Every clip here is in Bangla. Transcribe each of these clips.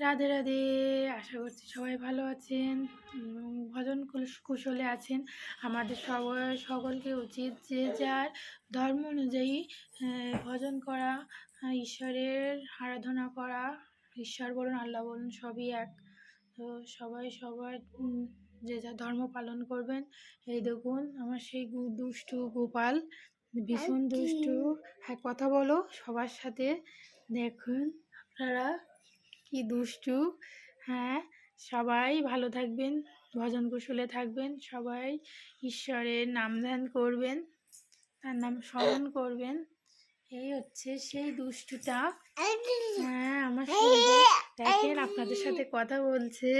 রাধে রাধে। আশা করছি সবাই ভালো আছেন, ভজন কুশলে আছেন। আমাদের সকলকে উচিত যে যার ধর্ম অনুযায়ী ভজন করা, ঈশ্বরের আরাধনা করা। ঈশ্বর বলুন, আল্লাহ বলুন, সবই এক। তো সবাই সবার যে যার ধর্ম পালন করবেন। এই দেখুন আমার সেই দুষ্টু গোপাল, ভীষণ দুষ্টু। হ্যাঁ, কথা বলো সবার সাথে। দেখুন আপনারা কি দুষ্টু। হ্যাঁ, সবাই ভালো থাকবেন, ভজন কুশলে থাকবেন, সবাই ঈশ্বরের নাম ধ্যান করবেন, তার নাম স্মরণ করবেন। এই হচ্ছে সেই দুষ্টুটা। হ্যাঁ, আমার শরীরে দেখেন আপনাদের সাথে কথা বলছে।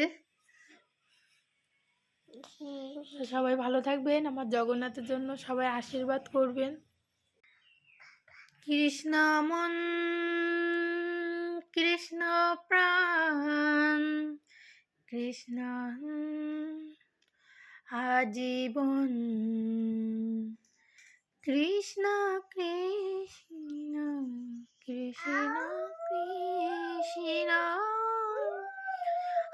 সবাই ভালো থাকবেন, আমার জগন্নাথের জন্য সবাই আশীর্বাদ করবেন। কৃষ্ণ মন কৃষ্ণ প্রাণ, কৃষ্ণ আজীবন, কৃষ্ণ কৃষ্ণ কৃষ্ণ কৃষ্ণ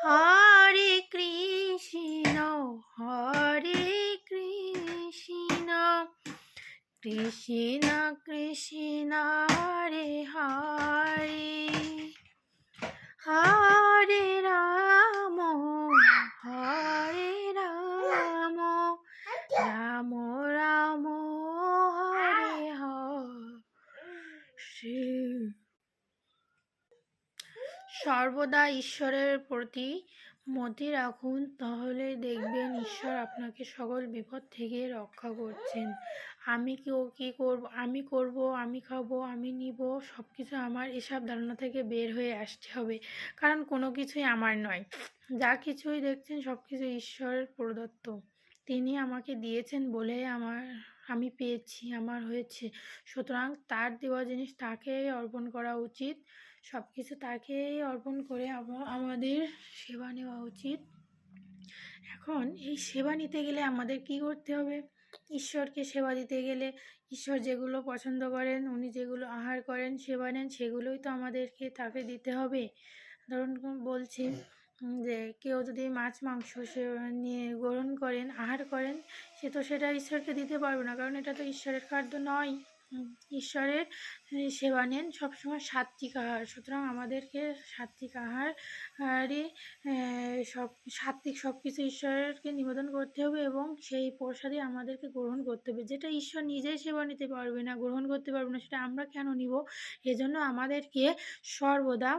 হরে কৃষ্ণ হরে কৃষ্ণ, কৃষ্ণ কৃষ্ণ হরে হরে, হরে রাম হরে রাম, রাম রাম হরে হরে। সর্বদা ঈশ্বরের প্রতি মতি রাখুন, তাহলে দেখবেন ঈশ্বর আপনাকে সকল বিপদ থেকে রক্ষা করছেন। আমি কি করব, আমি করব, আমি খাবো, আমি নিব, সব কিছু আমার, এসব ধারণা থেকে বের হয়ে আসতে হবে। কারণ কোনো কিছুই আমার নয়, যা কিছুই দেখছেন সব কিছু ঈশ্বরের প্রদত্ত। তিনি আমাকে দিয়েছেন বলে আমি পেয়েছি, আমার হয়েছে। সুতরাং তার দেওয়া জিনিস তাকেই অর্পণ করা উচিত। সব কিছু তাকেই অর্পণ করে আমাদের সেবা নেওয়া উচিত। এখন এই সেবা নিতে গেলে আমাদের কি করতে হবে? ঈশ্বরকে সেবা দিতে গেলে ঈশ্বর যেগুলো পছন্দ করেন, উনি যেগুলো আহার করেন, সেবা নেন, সেগুলোই তো আমাদেরকে তাকে দিতে হবে। ধরুন বলছি যে কেউ যদি মাছ মাংস সে নিয়ে গ্রহণ করেন, আহার করেন, সেটা ঈশ্বরকে দিতে পারবে না, কারণ এটা তো ঈশ্বরের খাদ্য নয়। ঈশ্বরের সেবা নেন সবসময় সাত্বিক আহার। সুতরাং আমাদেরকে সাত্বিক আহারই সাত্বিক সব কিছু ঈশ্বরকে নিবেদন করতে হবে, এবং সেই প্রসাদই আমাদেরকে গ্রহণ করতে হবে। যেটা ঈশ্বর নিজেই সেবা নিতে পারবে না, গ্রহণ করতে পারবে না, সেটা আমরা কেন নিব? এজন্য আমাদেরকে সর্বদা